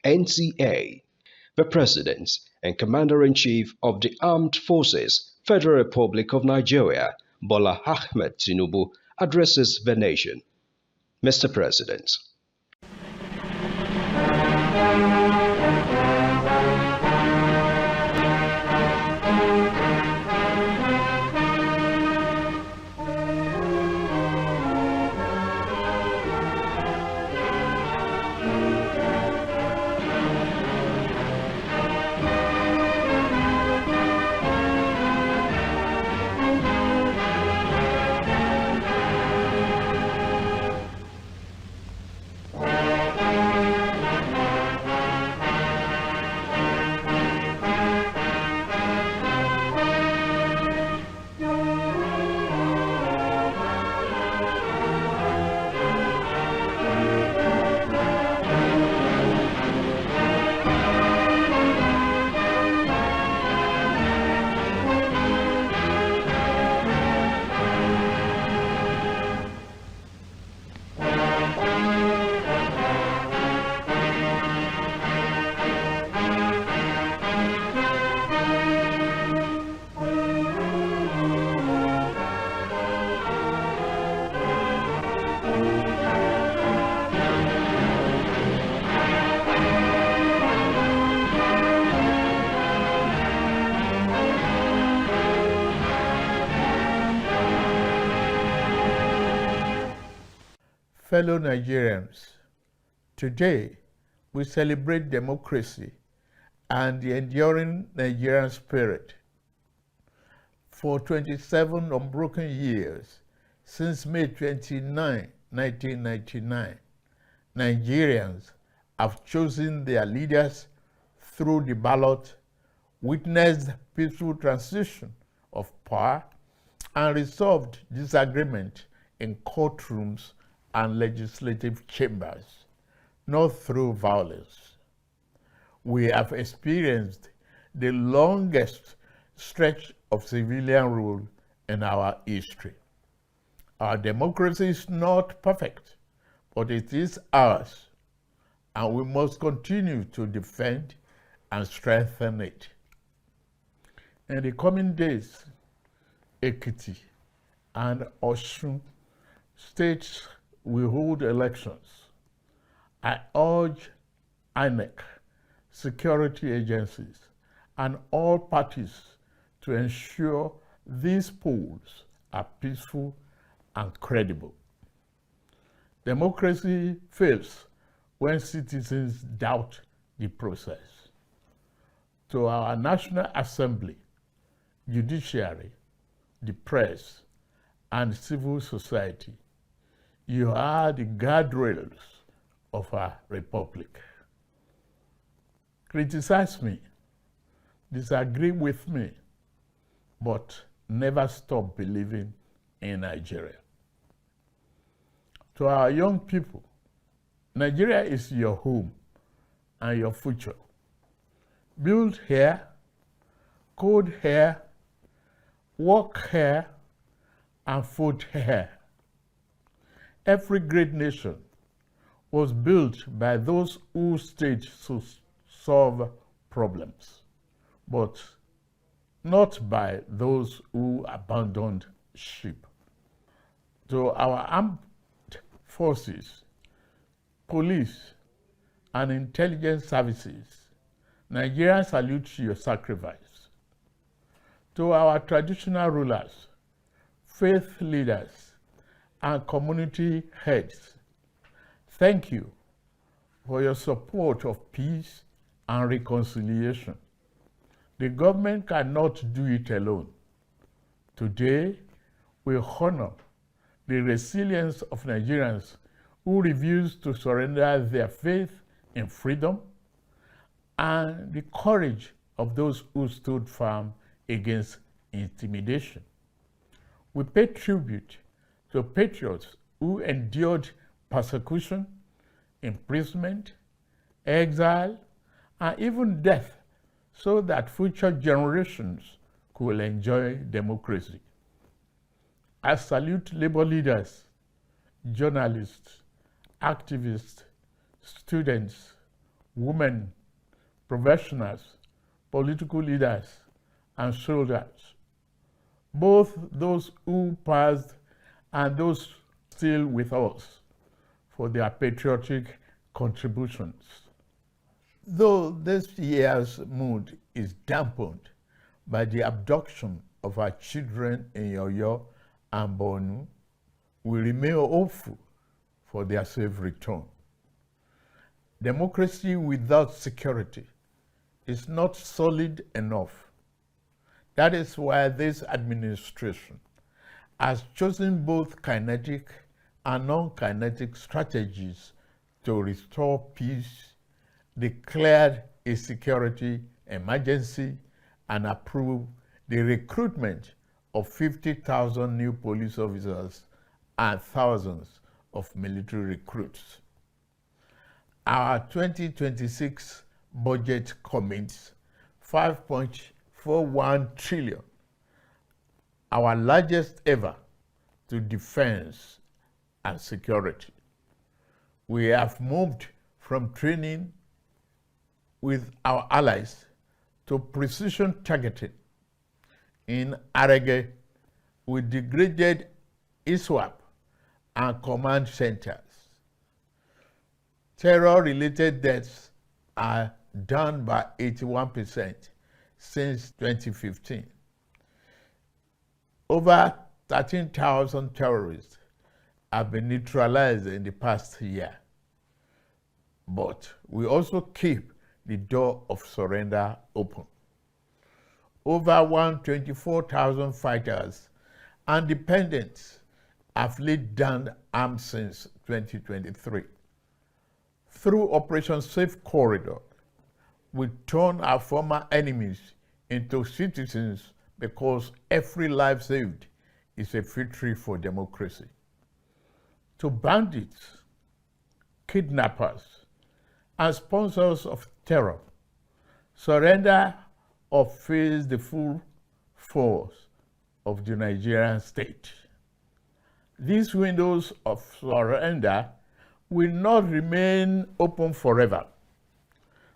NCA. The President and Commander-in-Chief of the Armed Forces, Federal Republic of Nigeria, Bola Ahmed Tinubu, addresses the nation. Mr. President. Fellow Nigerians, today we celebrate democracy and the enduring Nigerian spirit. For 27 unbroken years, since May 29, 1999, Nigerians have chosen their leaders through the ballot, witnessed peaceful transition of power, and resolved disagreement in courtrooms and legislative chambers, not through violence. We have experienced the longest stretch of civilian rule in our history. Our democracy is not perfect, but it is ours, and we must continue to defend and strengthen it. In the coming days, Ekiti and Osun states will hold elections. I urge INEC, security agencies, and all parties to ensure these polls are peaceful and credible. Democracy fails when citizens doubt the process. To our National Assembly, judiciary, the press, and civil society, you are the guardrails of our republic. Criticize me, disagree with me, but never stop believing in Nigeria. To our young people, Nigeria is your home and your future. Build here, code here, work here, and vote here. Every great nation was built by those who stayed to solve problems, but not by those who abandoned ship. To our armed forces, police, and intelligence services, Nigerians salute your sacrifice. To our traditional rulers, faith leaders, and community heads, thank you for your support of peace and reconciliation. The government cannot do it alone. Today, we honor the resilience of Nigerians who refuse to surrender their faith in freedom and the courage of those who stood firm against intimidation. We pay tribute to patriots who endured persecution, imprisonment, exile, and even death so that future generations could enjoy democracy. I salute labor leaders, journalists, activists, students, women, professionals, political leaders, and soldiers, both those who passed and those still with us, for their patriotic contributions. Though this year's mood is dampened by the abduction of our children in Yoyo and Borno, we remain hopeful for their safe return. Democracy without security is not solid enough. That is why this administration has chosen both kinetic and non-kinetic strategies to restore peace, declared a security emergency, and approved the recruitment of 50,000 new police officers and thousands of military recruits. Our 2026 budget commits 5.41 trillion, our largest ever, to defense and security. We have moved from training with our allies to precision targeting. In Arege, we degraded ISWAP and command centers. Terror-related deaths are down by 81% since 2015. Over 13,000 terrorists have been neutralized in the past year. But we also keep the door of surrender open. Over 124,000 fighters and dependents have laid down arms since 2023. Through Operation Safe Corridor, we turn our former enemies into citizens because every life saved is a victory for democracy. To bandits, kidnappers, and sponsors of terror, surrender or face the full force of the Nigerian state. These windows of surrender will not remain open forever.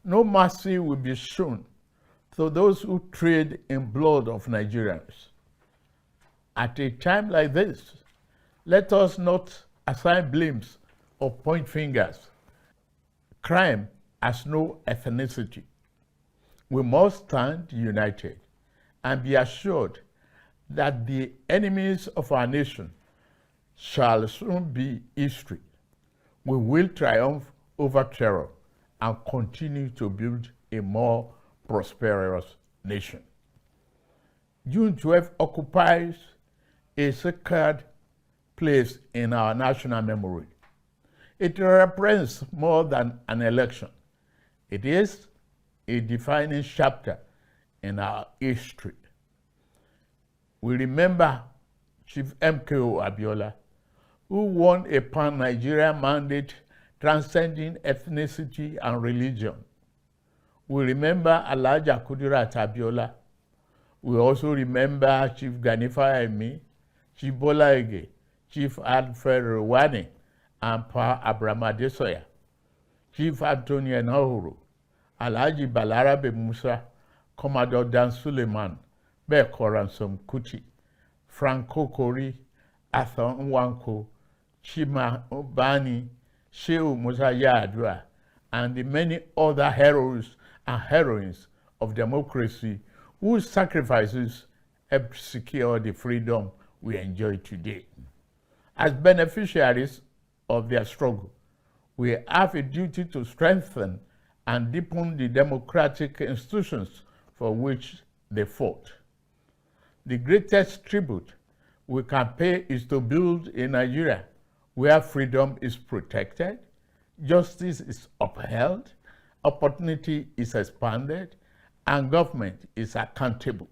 No mercy will be shown to those who trade in blood of Nigerians. At a time like this, let us not assign blames or point fingers. Crime has no ethnicity. We must stand united and be assured that the enemies of our nation shall soon be history. We will triumph over terror and continue to build a more prosperous nation. June 12 occupies a sacred place in our national memory. It represents more than an election. It is a defining chapter in our history. We remember Chief MKO Abiola, who won a pan-Nigerian mandate transcending ethnicity and religion. We remember Alhaja Kudirat Abiola. We also remember Chief Ganifa Emi, Chief Bola Ige, Chief Alfred Rwani, and Pa Abraham Adesoya, Chief Anthony Enahoro, Alhaji Balarabe Musa, Commodore Dan Suleiman, Beko Ransom Kuti, Franco Kori, Arthur Nwanko, Chima Obani, Shehu Musa Yar'Adua, and the many other heroes and heroines of democracy whose sacrifices helped secure the freedom we enjoy today. As beneficiaries of their struggle, we have a duty to strengthen and deepen the democratic institutions for which they fought. The greatest tribute we can pay is to build a Nigeria where freedom is protected, justice is upheld, opportunity is expanded, and government is accountable.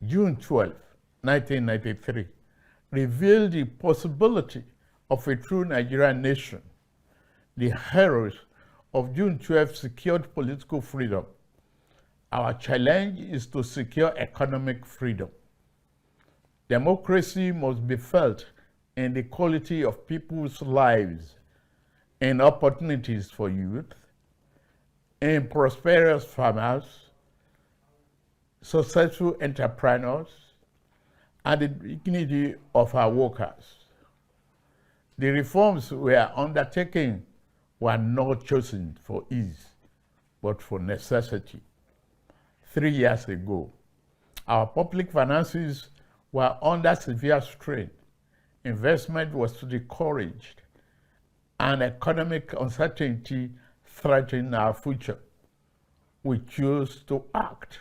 June 12, 1993, revealed the possibility of a true Nigerian nation. The heroes of June 12 secured political freedom. Our challenge is to secure economic freedom. Democracy must be felt in the quality of people's lives, in opportunities for youth, in prosperous farmers, successful entrepreneurs, and the dignity of our workers. The reforms we are undertaking were not chosen for ease, but for necessity. 3 years ago, our public finances were under severe strain. Investment was discouraged, and economic uncertainty threatened our future. We chose to act,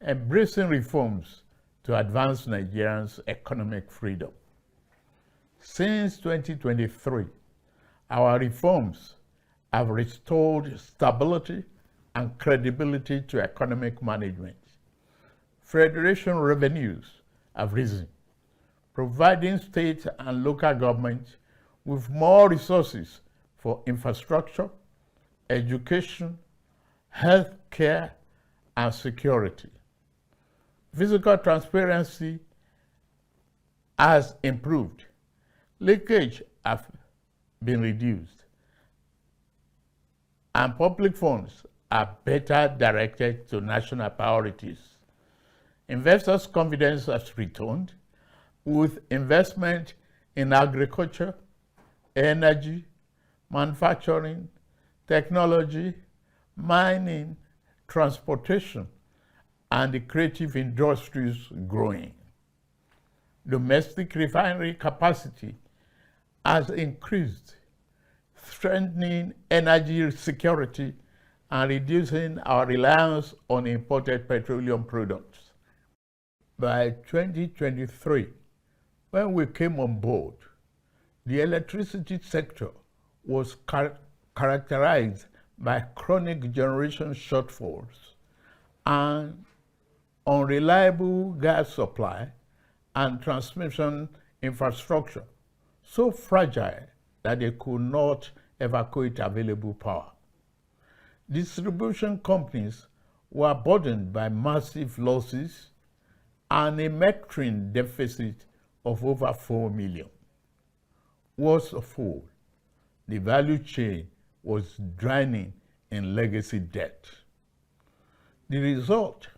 embracing reforms to advance Nigerians' economic freedom. Since 2023, our reforms have restored stability and credibility to economic management. Federation revenues have risen, providing state and local governments with more resources for infrastructure, education, health care, and security. Fiscal transparency has improved. Leakage has been reduced, and public funds are better directed to national priorities. Investors' confidence has returned, with investment in agriculture, energy, manufacturing, technology, mining, transportation, and the creative industries growing. Domestic refinery capacity has increased, strengthening energy security and reducing our reliance on imported petroleum products. By 2023, when we came on board, the electricity sector was characterized by chronic generation shortfalls and unreliable gas supply and transmission infrastructure, so fragile that they could not evacuate available power. Distribution companies were burdened by massive losses and a metering deficit of over 4 million. Worst of all, the value chain was drowning in legacy debt. The result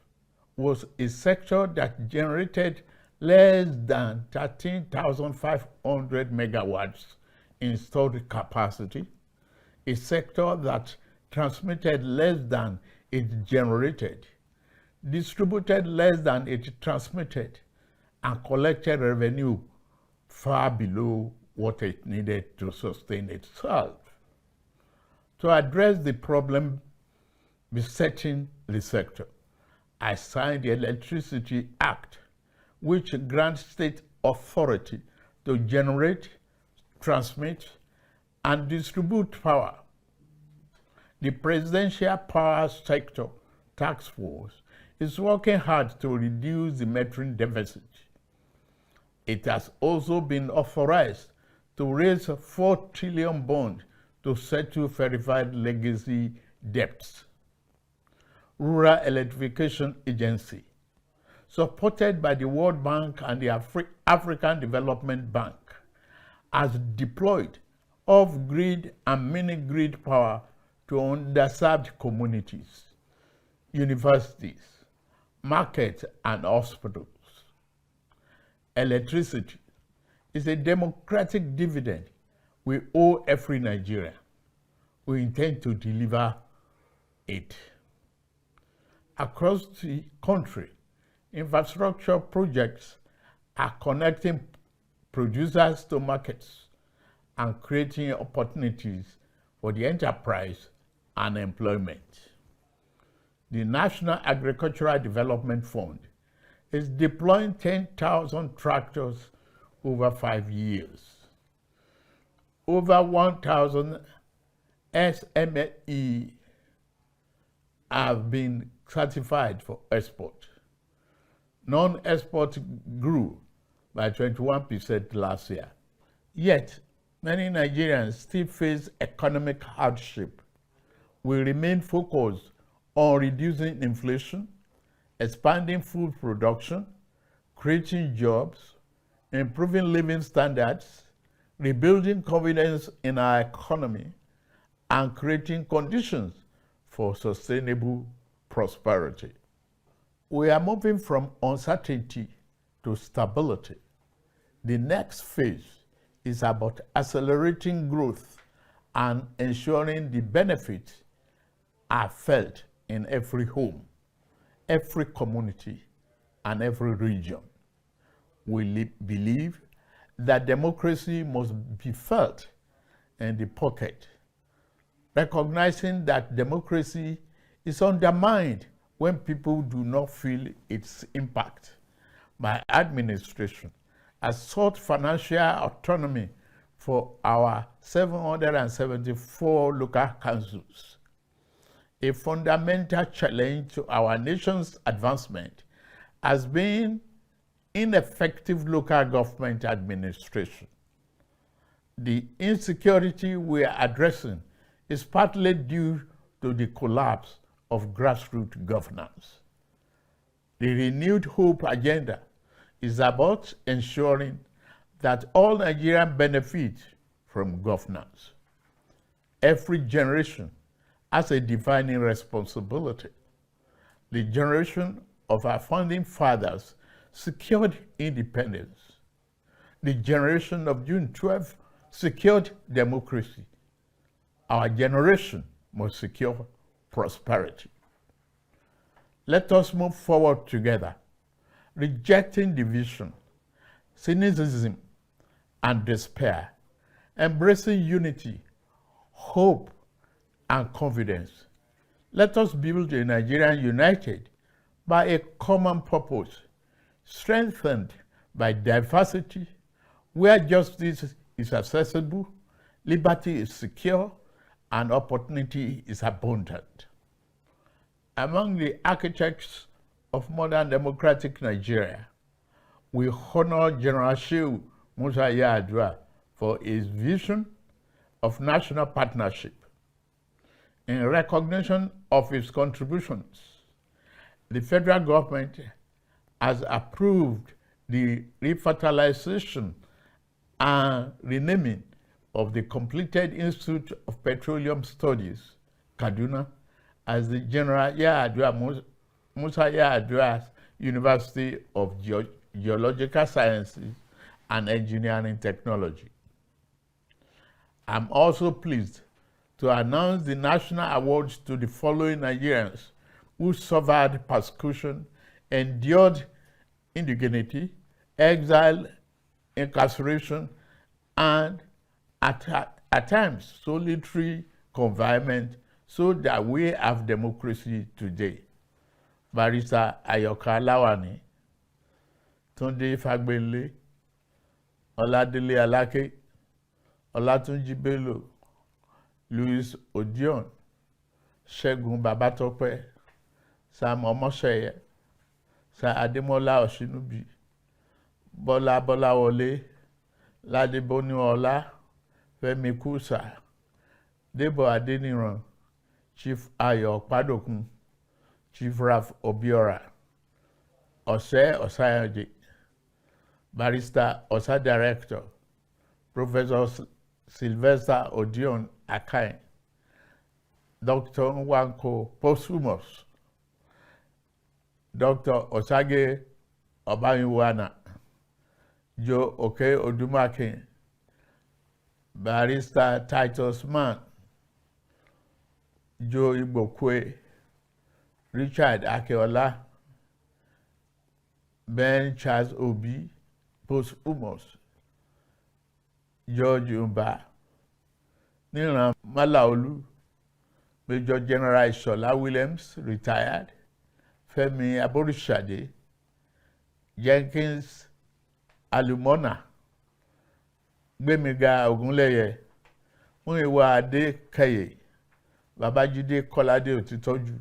was a sector that generated less than 13,500 megawatts installed capacity, a sector that transmitted less than it generated, distributed less than it transmitted, and collected revenue far below what it needed to sustain itself. To address the problem besetting the sector, I signed the Electricity Act, which grants state authority to generate, transmit, and distribute power. The Presidential Power Sector Task Force is working hard to reduce the metering deficit. It has also been authorized to raise 4 trillion bond to settle verified legacy debts. Rural Electrification Agency, supported by the World Bank and the African Development Bank, has deployed off-grid and mini-grid power to underserved communities, universities, markets, and hospitals. Electricity is a democratic dividend we owe every Nigerian. We intend to deliver it. Across the country, infrastructure projects are connecting producers to markets and creating opportunities for the enterprise and employment. The National Agricultural Development Fund is deploying 10,000 tractors over 5 years. Over 1,000 SME have been certified for export. Non-export grew by 21% last year. Yet, many Nigerians still face economic hardship. We remain focused on reducing inflation, expanding food production, creating jobs, improving living standards, rebuilding confidence in our economy, and creating conditions for sustainable prosperity. We are moving from uncertainty to stability. The next phase is about accelerating growth and ensuring the benefits are felt in every home, every community, and every region. We believe that democracy must be felt in the pocket, recognizing that democracy is undermined when people do not feel its impact. My administration has sought financial autonomy for our 774 local councils. A fundamental challenge to our nation's advancement has been ineffective local government administration. The insecurity we are addressing is partly due to the collapse of grassroots governance. The renewed hope agenda is about ensuring that all Nigerians benefit from governance. Every generation has a defining responsibility. The generation of our founding fathers secured independence. The generation of June 12 secured democracy. Our generation must secure prosperity. Let us move forward together, rejecting division, cynicism, and despair, embracing unity, hope, and confidence. Let us build a Nigeria united by a common purpose, strengthened by diversity, where justice is accessible, liberty is secure, and opportunity is abundant. Among the architects of modern democratic Nigeria, we honor General Shehu Musa Yar'Adua for his vision of national partnership. In recognition of his contributions, the federal government has approved the refertilization and renaming of the completed Institute of Petroleum Studies, Kaduna, as the General Musa Yar'Adua University of Geological Sciences and Engineering Technology. I'm also pleased to announce the national awards to the following Nigerians who suffered persecution, endured indignity, exile, incarceration, and at times solitary confinement, so that we have democracy today. Barrister Ayoka Lawani, Tunde Fagbele, Oladele Alake, Olatunji Bello, Louis Odion, Segun Babatope, Sam Omoseye, Sir Ademola Oshinubi, Bola Bolawole, Ladeboni Ola, Femi Kusa, Debo Adeniran, Chief Ayo Padokun, Chief Raf Obiora, Ose Osayoje, Barrister Osa Director, Professor Sylvester Odion Akai, Dr. Nwanko Posthumous, Dr. Osage Obayinwana, Joe Oke Odumake, Barrister Titus Mann, Joe Igbokwe, Richard Akeola, Ben Charles Obi, Posthumous, George Umba, Niran Malaolu, Major General Shola Williams, retired, Femi Aborishade, Jenkins Alumona, Gbemiga Ogunleye, Muyiwa Adekaye, Babajide Kolade Otitoju.